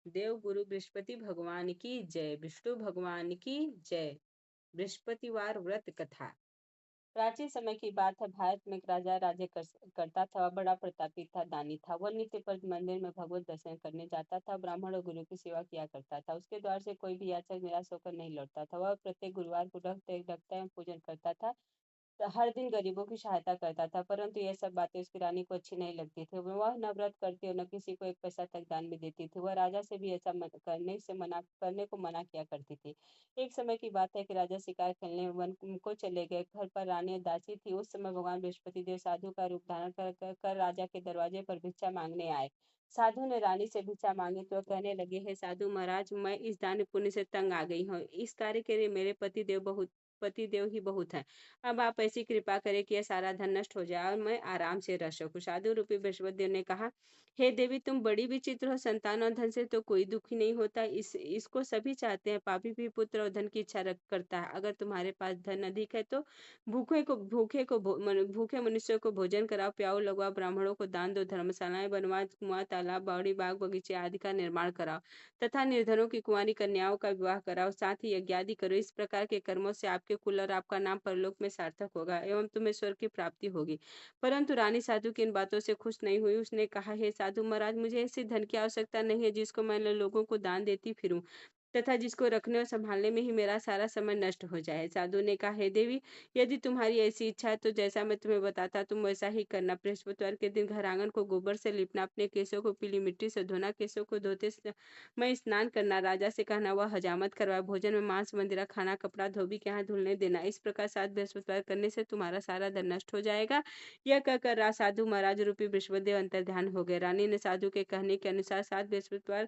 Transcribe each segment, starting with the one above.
देव गुरु बृहस्पति भगवान की जय। विष्णु भगवान की जय। बृहस्पतिवार व्रत कथा। प्राचीन समय की बात है। भारत में एक राजा राज्य करता था। वह बड़ा प्रतापी था, दानी था। वह नित्य पर मंदिर में भगवत दर्शन करने जाता था। ब्राह्मण और गुरु की सेवा किया करता था। उसके द्वार से कोई भी याचक निराश होकर नहीं लौटता था। वह प्रत्येक गुरुवार को रखता एवं पूजन करता था। तो हर दिन गरीबों की सहायता करता था, परंतु यह सब बातें उसकी रानी को अच्छी नहीं लगती थी। वह न व्रत करती और न किसी को एक पैसा तक दान में देती थी। वह राजा से भी ऐसा करने को मना किया करती थी। एक समय की बात है कि राजा शिकार खेलने वन को चले गए। घर पर रानी और दासी थी। उस समय भगवान बृहस्पति देव साधु का रूप धारण कर राजा के दरवाजे पर भिक्षा मांगने आए। साधु ने रानी से भिक्षा मांगी तो कहने लगे, हे साधु महाराज, मैं इस दान पुण्य से तंग आ गई हूँ। इस कार्य के लिए मेरे पति देव ही बहुत है। अब आप ऐसी कृपा करें कि यह सारा धन नष्ट हो जाए और मैं आराम से रह सकूं। साधु रूपी बृहस्पति ने कहा, हे देवी, तुम बड़ी विचित्र हो। संतान और धन से तो कोई दुखी नहीं होता, इसको सभी चाहते हैं। पापी भी पुत्र और धन की इच्छा करता है। अगर तुम्हारे पास धन अधिक है तो भूखे मनुष्यों को भोजन कराओ, प्याओ लगवाओ, ब्राह्मणों को दान दो, धर्मशालाएं बनवाओ, कुआं तालाब बावड़ी बाग बगीचे आदि का निर्माण कराओ तथा निर्धनों की कुंवारी कन्याओं का विवाह कराओ, साथ ही यज्ञ आदि करो। इस प्रकार के कर्मों से आपके कुल और आपका नाम परलोक में सार्थक होगा एवं तुम्हें स्वर्ग की प्राप्ति होगी। परंतु रानी साधु की इन बातों से खुश नहीं हुई। उसने कहा, हे साधु महाराज, मुझे ऐसे धन की आवश्यकता नहीं है जिसको मैं लोगों को दान देती फिरूं तथा जिसको रखने और संभालने में ही मेरा सारा समय नष्ट हो जाए। साधु ने कहा, हे देवी, यदि तुम्हारी ऐसी इच्छा है तो जैसा मैं तुम्हें बताता तुम वैसा ही करना। बृहस्पतिवार के दिन घर आंगन को गोबर से लिपना, अपने केसों को पीली मिट्टी से धोना, केसों को धोते मैं स्नान करना, राजा से कहना वह हजामत करवाए, भोजन में मांस मंदिरा खाना, कपड़ा धोबी के यहाँ धुलने देना। इस प्रकार 7 बृहस्पतिवार करने से तुम्हारा सारा धन नष्ट हो जाएगा। यह कहकर साधु महाराज रूपी बृहस्पतिदेव अंतर्ध्यान हो गए। रानी ने साधु के कहने के अनुसार 7 बृहस्पतिवार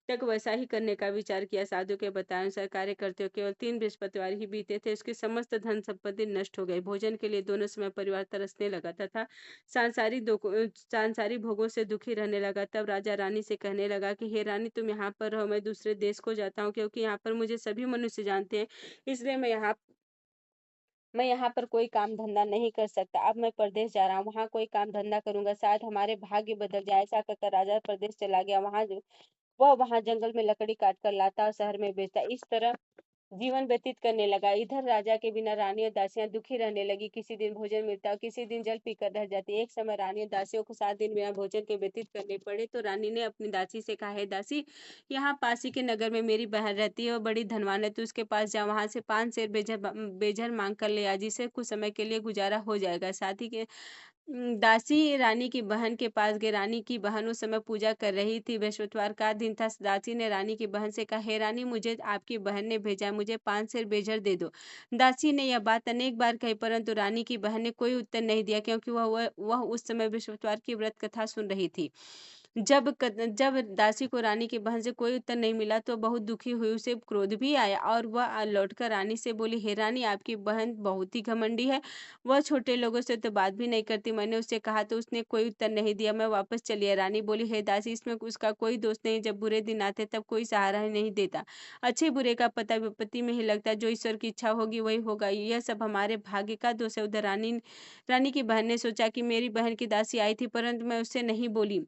तक वैसा ही करने का विचार किया। साधु के बताए अनुसार कार्य करते हुए केवल 3 बृहस्पतिवार ही बीते थे। उसके समस्त धन संपत्ति नष्ट हो गई। भोजन के लिए दोनों समय परिवार तरसने लगा तथा सांसारिक भोगों से दुखी रहने लगा। तब राजा रानी से कहने लगा कि हे रानी, तुम यहाँ पर रहो, मैं दूसरे देश को जाता हूँ, क्योंकि यहाँ पर मुझे सभी मनुष्य जानते हैं, इसलिए मैं यहाँ पर कोई काम धंधा नहीं कर सकता। अब मैं प्रदेश जा रहा हूँ, वहाँ कोई काम धंधा करूंगा, शायद हमारे भाग्य बदल जाए। ऐसा कहकर राजा प्रदेश चला गया। वह वहां जंगल में लकड़ी काट कर लाता और शहर में बेचता। इस तरह जीवन व्यतीत करने लगा। इधर राजा के बिना रानी और दासियां दुखी रहने लगी। किसी दिन भोजन मिलता और किसी दिन जल पीकर रह जाती। एक समय रानी और दासियों को 7 दिन बिना भोजन के व्यतीत करने पड़े तो रानी ने अपनी दासी से कहा, हे दासी, यहाँ पासी के नगर में मेरी बहन रहती है और बड़ी धनवान है। तू उसके पास जा, वहां से 5 सेर बेजर मांग कर ले आ, जिससे कुछ समय के लिए गुजारा हो जाएगा। साथ ही के दासी रानी की बहन के पास गई। रानी की बहन उस समय पूजा कर रही थी। बृहस्पतिवार का दिन था। दासी ने रानी की बहन से कहा, हे रानी, मुझे आपकी बहन ने भेजा है, मुझे 5 सेर बेजर दे दो। दासी ने यह बात अनेक बार कही, परंतु रानी की बहन ने कोई उत्तर नहीं दिया, क्योंकि वह उस समय बृहस्पतिवार की व्रत कथा सुन रही थी। जब दासी को रानी की बहन से कोई उत्तर नहीं मिला तो बहुत दुखी हुई। उसे क्रोध भी आया और वह लौटकर रानी से बोली, हे रानी, आपकी बहन बहुत ही घमंडी है। वह छोटे लोगों से तो बात भी नहीं करती। मैंने उससे कहा तो उसने कोई उत्तर नहीं दिया। मैं वापस चली आई। रानी बोली, हे दासी, इसमें उसका कोई दोष नहीं। जब बुरे दिन आते तब कोई सहारा ही नहीं देता। अच्छे बुरे का पता विपत्ति में ही लगता है। जो ईश्वर की इच्छा होगी वही होगा। यह सब हमारे भाग्य का दोष है। उधर रानी की बहन ने सोचा कि मेरी बहन की दासी आई थी, परंतु मैं उससे नहीं बोली।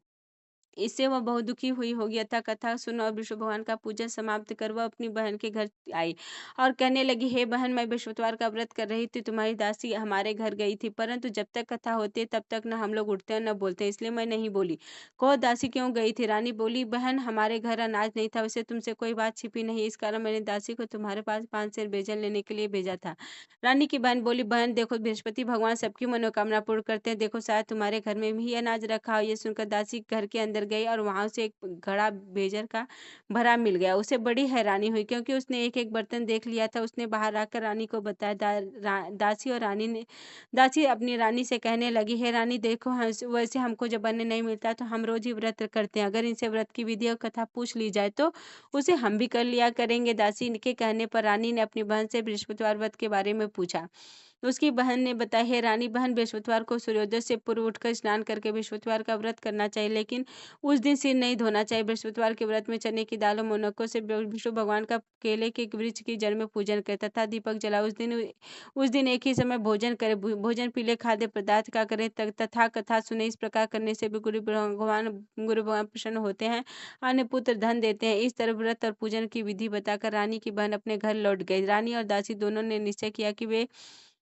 इससे वह बहुत दुखी हुई होगी। अतः कथा सुन और विष्णु भगवान का पूजन समाप्त कर वह अपनी बहन के घर आई और कहने लगी, हे बहन, मैं बृहस्पतिवार का व्रत कर रही थी। तुम्हारी दासी हमारे घर गई थी, परंतु जब तक कथा होती है तब तक न हम लोग उठते हैं न बोलते हैं, इसलिए मैं नहीं बोली। कहो, दासी क्यों गई थी? रानी बोली, बहन, हमारे घर अनाज नहीं था, वैसे तुमसे कोई बात छिपी नहीं, इस कारण मैंने दासी को तुम्हारे पास 5 सेर बेजन लेने के लिए भेजा था। रानी की बहन बोली, बहन देखो, बृहस्पति भगवान सबकी मनोकामना पूर्ण करते हैं। देखो, शायद तुम्हारे घर में भी अनाज रखा हो। ये सुनकर दासी घर के अंदर गई और वहां से एक घड़ा बेजर का भरा मिल गया। उसे बड़ी हैरानी हुई, क्योंकि उसने एक एक बर्तन देख लिया था। उसने बाहर आकर रानी को बताया। दासी अपनी रानी से कहने लगी, हे रानी, देखो, वैसे हमको जब अन्न नहीं मिलता तो हम रोज ही व्रत करते हैं। अगर इनसे व्रत की विधि और कथा पूछ ली जाए तो उसे हम भी कर लिया करेंगे। दासी के कहने पर रानी ने अपनी बहन से बृहस्पतिवार व्रत के बारे में पूछा। उसकी बहन ने बताया, हे रानी, बहन बृहस्पतिवार को सूर्योदय से पूर्व उठकर स्नान करके बृहस्पतिवार का व्रत करना चाहिए, लेकिन उस दिन सिर नहीं धोना चाहिए। बृहस्पतिवार के व्रत में चने की दाल और मोनक्को से विष्णु भगवान का केले के वृक्ष की जड़ में पूजन करें तथा दीपक जलाओ। उस दिन एक ही समय भोजन करें। भोजन पीले खाद्य पदार्थ का करें तथा कथा सुने। इस प्रकार करने से भी गुरु भगवान प्रसन्न होते हैं, अन्य पुत्र धन देते हैं। इस तरह व्रत और पूजन की विधि बताकर रानी की बहन अपने घर लौट गई। रानी और दासी दोनों ने निश्चय किया कि वे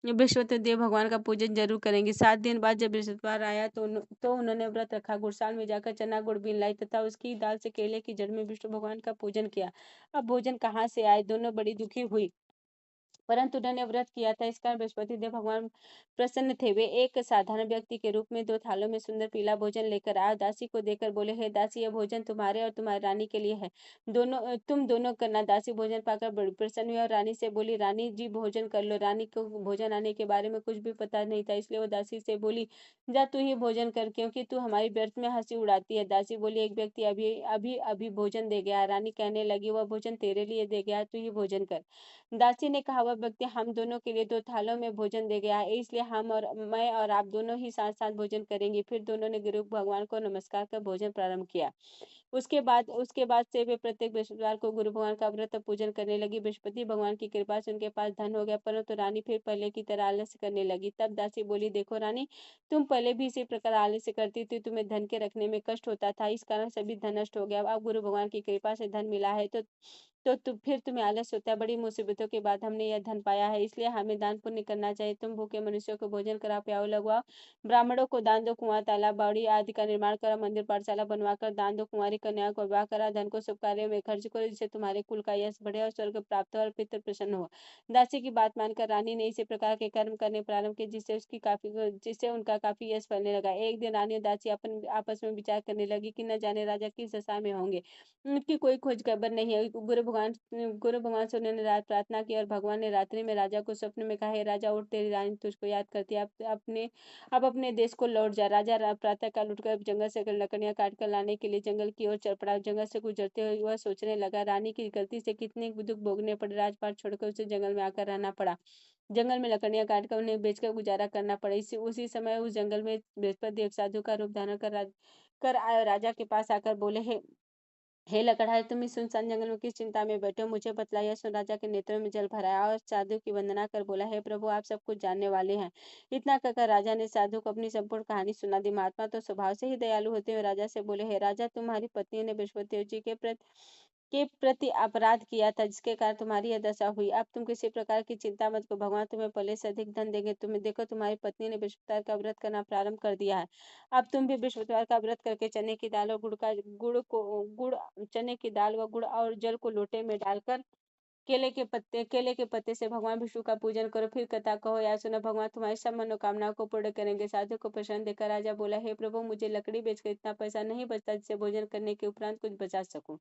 बृहस्पति भगवान का पूजन जरूर करेंगे। 7 दिन बाद जब बृहस्पतिवार आया तो उन्होंने व्रत रखा, गुड़साल में जाकर चना गुड़ बीन लाई तथा उसकी दाल से केले की जड़ में विष्णु भगवान का पूजन किया। अब भोजन कहाँ से आए? दोनों बड़ी दुखी हुई, परंतु उन्होंने व्रत किया था, इस कारण बृहस्पति देव भगवान प्रसन्न थे। वे एक साधारण व्यक्ति के रूप में 2 थालों में सुंदर पीला भोजन लेकर आए। दासी को देकर बोले, हे दासी, यह भोजन तुम्हारे और तुम्हारी रानी के लिए है। तुम दोनों करना। दासी भोजन पाकर बड़ी प्रसन्न हुई और रानी से बोली, रानी जी भोजन कर लो। रानी को भोजन आने के बारे में कुछ भी पता नहीं था, इसलिए वो दासी से बोली, जा तू ही भोजन कर, क्योंकि तू हमारी व्यर्थ में हंसी उड़ाती है। दासी बोली, एक व्यक्ति अभी अभी अभी भोजन दे गया। रानी कहने लगी, वह भोजन तेरे लिए दे गया, तू ही भोजन कर। दासी ने कहा, वह व्यक्ति हम दोनों के लिए 2 थालों में भोजन दे गया है, इसलिए मैं और आप दोनों ही साथ साथ भोजन करेंगे। फिर दोनों ने गुरु भगवान को नमस्कार कर भोजन प्रारंभ किया। उसके बाद से वे प्रत्येक बृहस्पतिवार को गुरु भगवान का व्रत और पूजन करने लगी। बृहस्पति भगवान की कृपा से उनके पास धन हो गया, परंतु रानी फिर पहले की तरह आलस्य करने लगी। तब दासी बोली, देखो रानी, तुम पहले भी इसी प्रकार आलस्य करती थी, तुम्हें धन के रखने में कष्ट होता था, इस कारण सभी धन नष्ट हो गया। अब गुरु भगवान की कृपा से धन मिला है तो फिर तुम्हें आलस होता है। बड़ी मुसीबतों के बाद हमने यह धन पाया है, इसलिए हमें दान पुण्य करना चाहिए। तुम भूखे मनुष्यों को भोजन कराओ, प्याऊ लगवाओ, ब्राह्मणों को दान दो, कुआं तालाब बाड़ी आदि का निर्माण करा, मंदिर पाठशाला बनवाकर दान दो, कुंवारी कन्याओं को विवाह करा, धन को शुभ कार्यों में खर्च करो, जिससे तुम्हारे कुल का यश बढ़े और स्वर्ग प्राप्त हो और पितृ प्रसन्न हो। दासी की बात मानकर रानी ने इसी प्रकार के कर्म करने प्रारंभ किए, जिससे उनका काफी यश फैलने लगा। एक दिन रानी और दासी आपस में विचार करने लगी कि न जाने राजा किस दशा में होंगे, उनकी कोई खोज खबर नहीं है। गुरु भगवान से उन्होंने रात प्रार्थना की और भगवान ने रात्रि में राजा को स्वप्न में कहा, हे राजा, उठ, तेरी रानी तुझको याद करती है, अब अपने देश को लौट जा। राजा प्रातः काल उठकर जंगल से लकड़ियां काट कर लाने के लिए जंगल की ओर चल पड़ा। जंगल से गुजरते हुए वह सोचने लगा, रानी की गलती से कितने दुख भोगने पड़े, राजपाट छोड़कर उसे जंगल में आकर रहना पड़ा। जंगल में लकड़ियां काटकर उन्हें बेचकर गुजारा करना पड़ा। इसी उसी समय उस जंगल में बृहस्पति एक साधु का रूप धारण कर आए और राजा के पास आकर बोले, हे लकड़हारे, तुम इस सुनसान जंगल में किस चिंता में बैठे हो, मुझे बतलाइए। सुन राजा के नेत्रों में जल भर आया और साधु की वंदना कर बोला, हे प्रभु, आप सब कुछ जानने वाले हैं। इतना कहकर राजा ने साधु को अपनी संपूर्ण कहानी सुना दी। महात्मा तो स्वभाव से ही दयालु होते हुए राजा से बोले, हे राजा, तुम्हारी पत्नी ने बृहस्पति जी के प्रति अपराध किया था, जिसके कारण तुम्हारी यह दशा हुई। अब तुम किसी प्रकार की चिंता मत करो, भगवान तुम्हें पहले से अधिक धन देंगे। तुम्हें देखो, तुम्हारी पत्नी ने बृहस्पतिवार का व्रत करना प्रारंभ कर दिया है। अब तुम भी बृहस्पतिवार का व्रत करके चने की दाल और गुड़ चने की दाल व गुड़ और जल को लोटे में डालकर केले के पत्ते से भगवान विष्णु का पूजन करो, फिर कथा कहो या सुनो, भगवान तुम्हारी सब मनोकामनाओं को पूर्ण करेंगे। साधु को प्रसन्न देखकर राजा बोला, हे प्रभु, मुझे लकड़ी बेचकर इतना पैसा नहीं बचता जिससे भोजन करने के उपरांत कुछ बचा सकूं।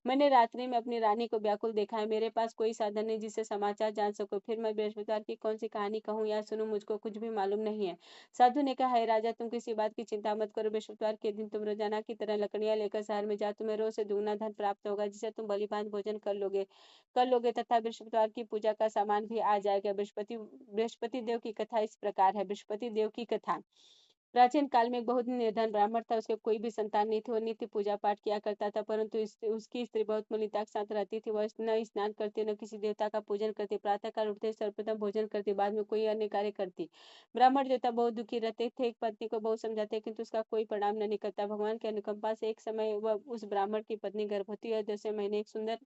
मैंने रात्रि में अपनी रानी को व्याकुल देखा है, मेरे पास कोई साधन नहीं जिससे समाचार जान सकूं, फिर मैं बृहस्पतिवार की कौन सी कहानी कहूँ या सुनूं, मुझको कुछ भी मालूम नहीं है। साधु ने कहा, हे राजा, तुम किसी बात की चिंता मत करो, बृहस्पतिवार के दिन तुम रोजाना की तरह लकड़ियां लेकर शहर में जाओ, तुम्हें रोज से दुगना धन प्राप्त होगा, जिससे तुम भलीभांति भोजन कर लोगे तथा बृहस्पतिवार की पूजा का सामान भी आ जाएगा। बृहस्पति देव की कथा इस प्रकार है। बृहस्पति देव की कथा। प्राचीन काल में एक बहुत ही निर्धन ब्राह्मण था, उसके कोई भी संतान नहीं थी। वो नित्य पूजा पाठ किया करता था, परंतु उसकी स्त्री बहुत मलिनता के साथ रहती थी। वह न स्नान करती, न किसी देवता का पूजन करती, प्रातः काल उठते ही सर्वप्रथम भोजन करती, बाद में कोई अन्य कार्य करती। ब्राह्मण देवता बहुत दुखी रहते थे, एक पत्नी को बहुत समझाते, किंतु उसका कोई परिणाम न निकलता। भगवान की अनुकंपा से एक समय वह उस ब्राह्मण की पत्नी गर्भवती और 10वें महीने एक सुंदर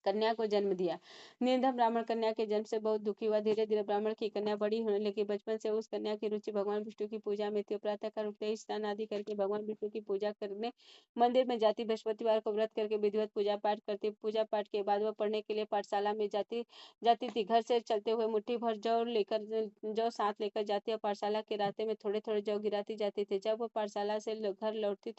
कन्या को जन्म दिया। निर्धन ब्राह्मण कन्या के जन्म से बहुत दुखी हुआ। धीरे धीरे ब्राह्मण की कन्या बड़ी होने लगी। बचपन से उस कन्या की रुचि भगवान विष्णु की पूजा में थी। प्रातः काल उठते ही स्नान आदि करके भगवान विष्णु की पूजा करने मंदिर में जाती। बृहस्पतिवार को व्रत करके विधिवत पूजा पाठ करती। पूजा पाठ के बाद वह पढ़ने के लिए पाठशाला में जाती जाती थी। घर से चलते हुए मुट्ठी भर जौ साथ लेकर जाती और पाठशाला के रास्ते में थोड़े थोड़े जौ गिराती जाती थी। जब वह पाठशाला से घर लौटती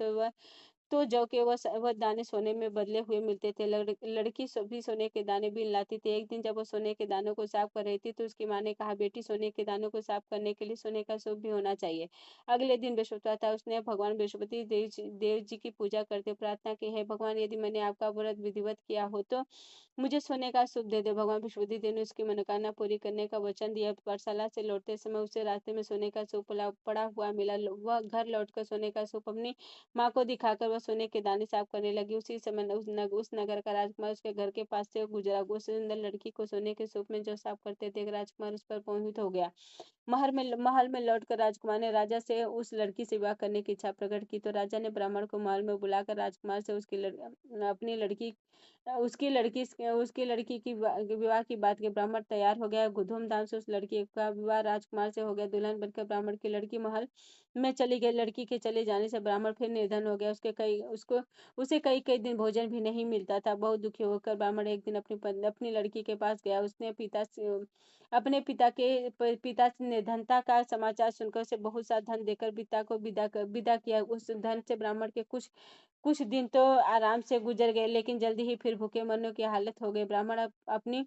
तो जौ के वह दाने सोने में बदले हुए मिलते थे। लड़की भी सोने के दाने बीन लाती थी। एक दिन जब वो सोने के दानों को साफ कर रही थी तो उसकी माँ ने कहा, बेटी, सोने के दानों को साफ करने के लिए सोने का सूप भी होना चाहिए। अगले दिन बृहस्पतिवार था। उसने भगवान बृहस्पति देव जी की पूजा करते प्रार्थना की, है भगवान, यदि मैंने आपका व्रत विधिवत किया हो तो मुझे सोने का सूप दे दो। भगवान बृहस्पति देव ने उसकी मनोकामना पूरी करने का वचन दिया। पाठशाला से लौटते समय उसे रास्ते में सोने का सूप पड़ा हुआ मिला। वह घर लौटकर सोने का सूप अपनी माँ को दिखाकर वह सोने के दाने साफ करने लगी। उसी समय उस नगर का राजकुमार उसके घर के पास से गुजरा। उस सुंदर लड़की को सोने के सूप में जो साफ करते देख राजकुमार उस पर मोहित हो गया। महल में लौटकर राजकुमार ने राजा से उस लड़की से विवाह करने की इच्छा प्रकट की। तो राजा ने ब्राह्मण को महल में बुलाकर राजकुमार से अपनी लड़की उसकी लड़की की विवाह की बात की। ब्राह्मण तैयार हो गया। धूमधाम से उस लड़की का विवाह राजकुमार से हो गया। दुल्हन बनकर ब्राह्मण की लड़की महल में चली गई। लड़की के चले जाने से ब्राह्मण फिर निर्धन हो गया। उसे कई कई दिन भोजन भी नहीं मिलता था। बहुत दुखी होकर ब्राह्मण एक दिन अपनी लड़की के पास गया। उसने अपने पिता से निर्धनता का समाचार सुनकर उसे बहुत सा धन देकर पिता को विदा किया। उस धन से ब्राह्मण के कुछ कुछ दिन तो आराम से गुजर गए, लेकिन जल्दी ही फिर भूखे मरने की हालत हो गई। ब्राह्मण अपनी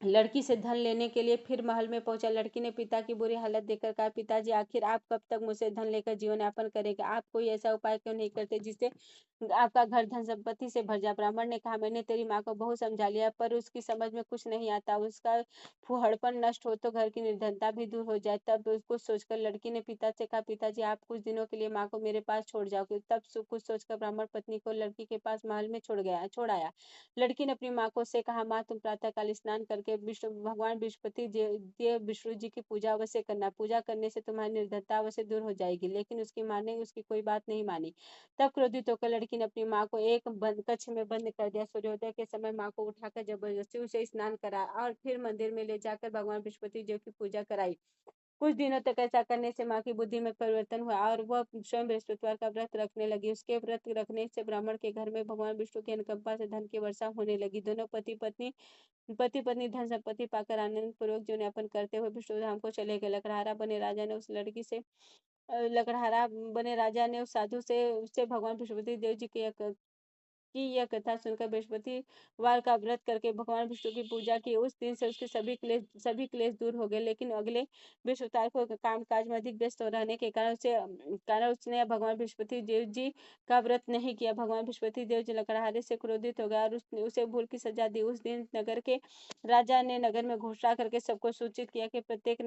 लड़की से धन लेने के लिए फिर महल में पहुंचा। लड़की ने पिता की बुरी हालत देखकर कहा, पिताजी, आखिर आप कब तक मुझसे धन लेकर जीवन यापन करेंगे? आप कोई ऐसा उपाय क्यों नहीं करते जिससे आपका घर धन संपत्ति से भर जाए? ब्राह्मण ने कहा, मैंने तेरी माँ को बहुत समझा लिया, पर उसकी समझ में कुछ नहीं आता। उसका फूहड़पन नष्ट हो तो घर की निर्धनता भी दूर हो जाए। तब उसको सोचकर लड़की ने पिता से कहा, पिताजी, आप कुछ दिनों के लिए माँ को मेरे पास छोड़ जाओ। तब कुछ सोचकर ब्राह्मण पत्नी को लड़की के पास महल में छोड़ आया। लड़की ने अपनी माँ को से कहा, माँ, तुम प्रातःकाल स्नान करके भगवान बृहस्पति देव विष्णु जी की पूजा अवश्य करना। पूजा करने से तुम्हारी निर्धनता अवश्य दूर हो जाएगी। लेकिन उसकी माँ ने उसकी कोई बात नहीं मानी। तब क्रोधित होकर लड़की ने अपनी माँ को एक बंद कक्ष में बंद कर दिया। सूर्योदय के समय माँ को उठाकर जबरदस्ती उसे स्नान करा और फिर मंदिर में ले जाकर भगवान बृहस्पति देव की पूजा कराई। कुछ दिनों तक ऐसा करने से माँ की बुद्धि में परिवर्तन हुआ और वह स्वयं बृहस्पतिवार का व्रत रखने लगी। उसके व्रत रखने से ब्राह्मण के घर में भगवान विष्णु की अनुकंपा से धन की वर्षा होने लगी। दोनों पति पत्नी धन संपत्ति पाकर आनंद पूर्वक जीवन यापन करते हुए विष्णु धाम को चले गए। लकड़हारा बने राजा ने उस साधु से उससे भगवान बृहस्पति देव जी की यह कथा सुनकर बृहस्पतिवार का व्रत करके भगवान विष्णु की पूजा की। उस दिन से उसके सभी क्लेश दूर हो गए। लेकिन अगले बृहस्पतिवार को काम काज में अधिक व्यस्त रहने के कारण उसने भगवान बृहस्पति देव जी का व्रत नहीं किया। भगवान बृहस्पति देव जी लकड़हारे से क्रोधित हो गया और उसने उसे भूल की सजा दी। उस दिन नगर के राजा ने नगर में घोषणा करके सबको सूचित किया कि प्रत्येक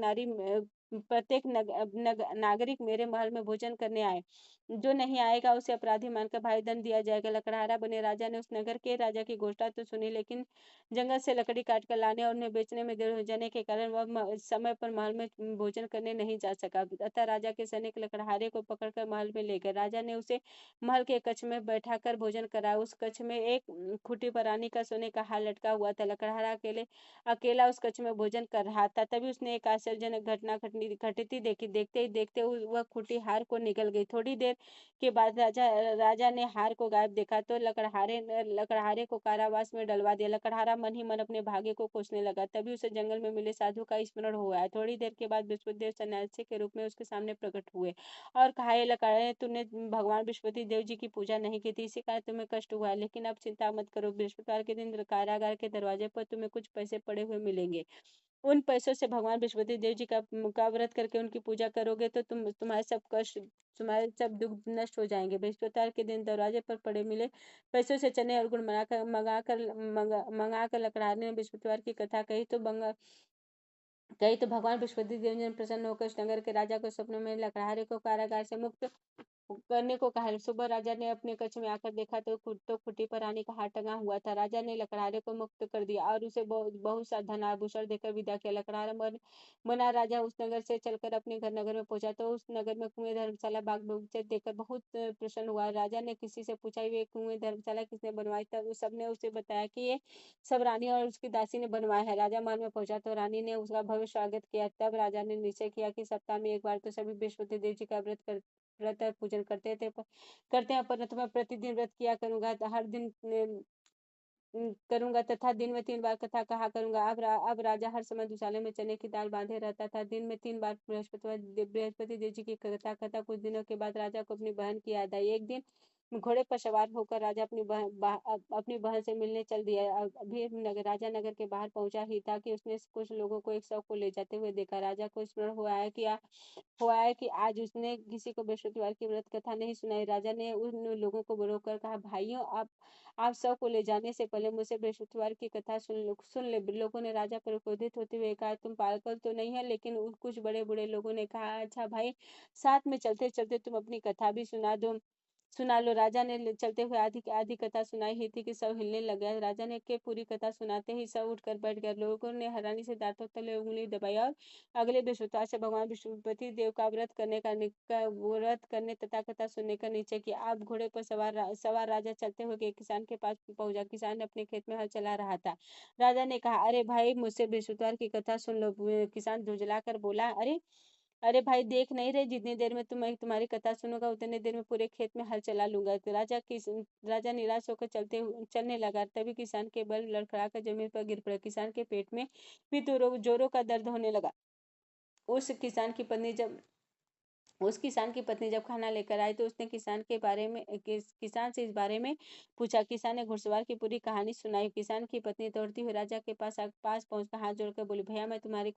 नागरिक मेरे महल में भोजन करने आए। जो नहीं आएगा उसे अपराधी मानकर भारी दंड दिया जाएगा। लकड़हारा बने राजा ने उस नगर के राजा की घोषणा तो सुनी, लेकिन जंगल से लकड़ी काट कर लाने और उन्हें बेचने में देर हो जाने के कारण वह समय पर महल में भोजन करने नहीं जा सका। अतः राजा के सैनिक लकड़हारे को पकड़कर महल में ले गए। राजा ने उसे महल के कक्ष में बैठाकर भोजन कराया। उस कक्ष में एक खूंटी पर रानी का सोने का हार लटका हुआ था। लकड़हारा अकेला उस कक्ष में भोजन कर रहा था। तभी उसने एक आश्चर्यजनक घटना घटित देखी। देखते ही देखते वह खूंटी हार को निकल गई। थोड़ी देर के बाद राजा ने हार को गायब देखा तो लकड़हारे को कारावास में डलवा दिया। लकड़हारा मन ही मन अपने भाग्य को कोसने लगा। तभी उसे जंगल में मिले साधु का स्मरण हो आया। थोड़ी देर के बाद बृहस्पतिदेव सन्यासी के रूप में उसके सामने प्रकट हुए और कहा, हे लकड़हारे, तूने भगवान बृहस्पति देव जी की पूजा नहीं की थी, इसी कारण तुम्हें कष्ट हुआ है। लेकिन अब चिंता मत करो, बृहस्पतिवार के दिन कारागार के दरवाजे पर तुम्हें कुछ पैसे पड़े हुए मिलेंगे। उन पैसों से भगवान बृहस्पति देव जी का व्रत करके उनकी पूजा करोगे तो तुम्हारे सब दुख नष्ट हो जाएंगे। बृहस्पतिवार के दिन दरवाजे पर पड़े मिले पैसों से चने और गुड़ मंगा कर लकड़हारे ने बृहस्पतिवार की कथा कही तो भगवान बृहस्पति देव जी ने प्रसन्न होकर उस नगर के राजा को स्वप्न में लकड़हारे को कारागार से मुक्त करने को कहा। सुबह राजा ने अपने कक्ष में आकर देखा तो खूंटी पर रानी का हार टंगा हुआ था। राजा ने लकड़हारे को मुक्त कर दिया और उसे बहुत सा धन आभूषण देकर विदा किया। लकड़हारा बना राजा उस नगर से चलकर अपने नगर में पहुंचा तो उस नगर में कुएं, धर्मशाला, बाग बगीचे देखकर बहुत प्रसन्न हुआ। राजा ने किसी से पूछा, ये कुएं, धर्मशाला किसने बनवाई? तब उस सबने उसे बताया कि ये सब रानी और उसकी दासी ने बनवाया है। राजा महल में पहुंचा तो रानी ने उसका भव्य स्वागत किया। तब राजा ने निश्चय किया कि सप्ताह में एक बार तो सभी बृहस्पति देव जी का व्रत पूजन करते हैं, परंतु मैं प्रतिदिन व्रत किया करूंगा, हर दिन करूंगा तथा दिन में 3 बार कथा कहा करूंगा। अब राजा हर समय दुशाले में चने की दाल बांधे रहता था। दिन में 3 बार बृहस्पति देव जी की कथा कुछ दिनों के बाद राजा को अपनी बहन की याद आई। एक दिन घोड़े पर सवार होकर राजा अपनी बहन से मिलने चल दिया। अभी राजा नगर के बाहर पहुंचा ही था कि उसने कुछ लोगों को एक शव को ले जाते हुए देखा। राजा को स्मरण हुआ है कि आज उसने किसी को बृहस्पतिवार की व्रत कथा नहीं सुनाई। राजा ने उन लोगों को बुलाकर कहा, भाइयों, आप सब को ले जाने से पहले मुझे बृहस्पतिवार की कथा सुन ले। लोगों ने राजा पर क्रोधित होते हुए कहा, तुम पागल तो नहीं है? लेकिन कुछ बड़े बूढ़े लोगों ने कहा, अच्छा भाई, साथ में चलते चलते तुम अपनी कथा भी सुना लो। राजा ने चलते हुए आधी आधी कथा सुनाई ही थी कि सब हिलने लग गया। राजा ने के पूरी कथा सुनाते ही सब उठकर बैठ गए। लोगों ने हैरानी से दांतों तले उंगली दबाई और अगले बृहस्पतिवार से भगवान विष्णुपति देव का व्रत करने तथा कथा सुनने का निश्चय किया। आप घोड़े पर सवार राजा चलते हुए एक किसान के पास पहुंचा। किसान अपने खेत में हल चला रहा था। राजा ने कहा, अरे भाई, मुझसे बृहस्पतिवार की कथा सुन लो। किसान झुंझला कर बोला, अरे अरे भाई, देख नहीं रहे, जितनी देर में तुम्हारी कथा सुनूंगा उतनी देर में पूरे खेत में हल चला लूंगा। तो राजा निराश होकर चलने लगा। तभी किसान के बल लड़खड़ाकर जमीन पर गिर पड़ा। किसान के पेट में भी जोरों का दर्द होने लगा। उस किसान की पत्नी जब खाना लेकर आई तो उसने किसान से इस बारे में पूछा। किसान ने घुड़सवार की पूरी कहानी सुनाई। किसान की पत्नी दौड़ती हुई राजा के पास पहुंचकर हाथ जोड़कर बोली, भैया, मैं तुम्हारी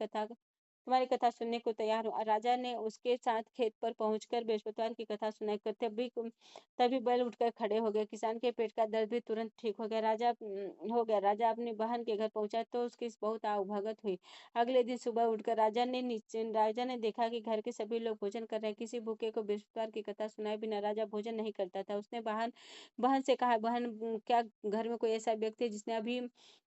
कथा सुनने को तैयार हूँ। राजा ने उसके साथ खेत पर पहुंचकर बृहस्पतिवार की कथा सुनाई। तभी बैल उठकर खड़े हो गए। किसान के पेट का दर्द भी तुरंत ठीक हो गया। राजा अपनी बहन के घर पहुंचा तो उसकी बहुत आवभगत हुई। अगले दिन सुबह उठकर राजा ने देखा कि घर के सभी लोग भोजन कर रहे हैं। किसी भूखे को बृहस्पतिवार की कथा सुनाए बिना राजा भोजन नहीं करता था। उसने बहन बहन से कहा, बहन, क्या घर में कोई ऐसा व्यक्ति है जिसने अभी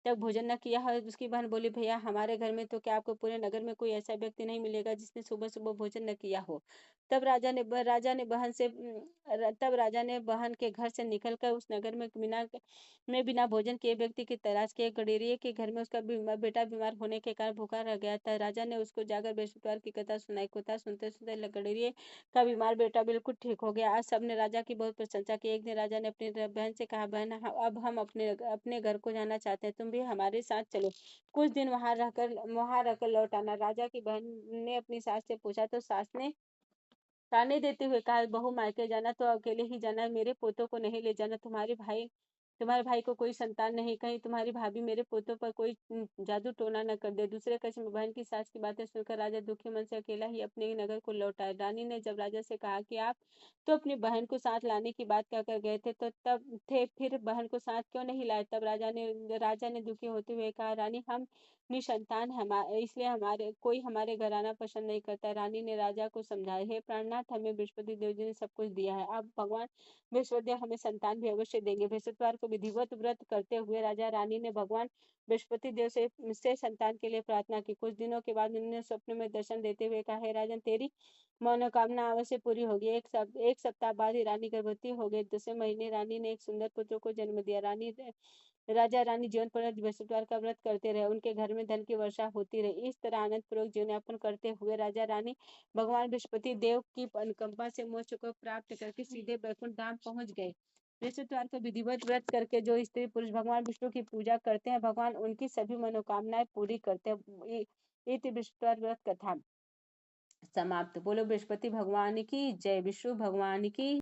तक भोजन न किया है? उसकी बहन बोली, भैया, हमारे घर में तो क्या आपको पूरे नगर में कोई ऐसा व्यक्ति नहीं मिलेगा जिसने सुबह सुबह भोजन न किया हो। तब राजा ने बहन के घर से निकलकर उस नगर में बिना भोजन किए व्यक्ति की तलाश की। गडेरिये के घर में उसका बेटा बीमार होने के कारण भूखा रह गया था। राजा ने उसको जाकर बृहस्पतिवार की कथा सुनाई। कथा सुनते सुनते गडेरिये का बीमार बेटा बिल्कुल ठीक हो गया। आज सबने राजा की बहुत प्रशंसा की। एक दिन राजा ने अपनी बहन से कहा, बहन, अब हम अपने घर को जाना चाहते हैं, तुम भी हमारे साथ चलो। कुछ दिन वहां रहकर लौट आना। राजा की बहन ने अपनी सास से पूछा तो सास ने ताने देते हुए कहा, बहू, मायके जाना तो अकेले ही जाना है, मेरे पोतों को नहीं ले जाना। तुम्हारे भाई को कोई संतान नहीं, कहीं तुम्हारी भाभी मेरे पोतों पर कोई जादू टोना न कर दे। दूसरे कक्ष में बहन की सास की बातें सुनकर राजा दुखी मन से अकेला ही अपने नगर को लौट आया। रानी ने जब राजा से कहा कि आप तो अपनी बहन को साथ लाने की बात कहकर गए थे, तो तब थे फिर बहन को साथ क्यों नहीं लाए? तब राजा ने दुखी होते हुए कहा, रानी, हम निसंतान है, इसलिए हमारे घर आना पसंद नहीं करता। रानी ने राजा को समझाया, हे प्राणनाथ, हमें बृहस्पति देव जी ने सब कुछ दिया है, अब भगवान बृहस्पति देव हमें संतान भी अवश्य देंगे। बृहस्पतिवार को विधिवत व्रत करते हुए राजा रानी ने भगवान बृहस्पति देव से संतान के लिए प्रार्थना की। कुछ दिनों के बाद उन्होंने स्वप्न में दर्शन देते हुए कहा, हे राजन, तेरी मनोकामना अवश्य पूरी होगी। एक सप्ताह बाद ही रानी गर्भवती हो गई। 10वें महीने रानी ने एक सुंदर पुत्र को जन्म दिया। राजा रानी जीवन पर्यंत बृहस्पतिवार का व्रत करते रहे। उनके घर में धन की वर्षा होती रही। इस तरह आनंद पूर्वक जीवन यापन करते हुए राजा रानी भगवान बृहस्पति देव की अनुकंपा से मोक्ष को प्राप्त करके सीधे वैकुंठ धाम पहुंच गए। बृहस्पतिवार को विधिवत व्रत करके जो स्त्री पुरुष भगवान विष्णु की पूजा करते हैं, भगवान उनकी सभी मनोकामनाएं पूरी करते हैं। इति बृहस्पतिवार व्रत कथा समाप्त। बोलो बृहस्पति भगवान की जय, विष्णु भगवान की।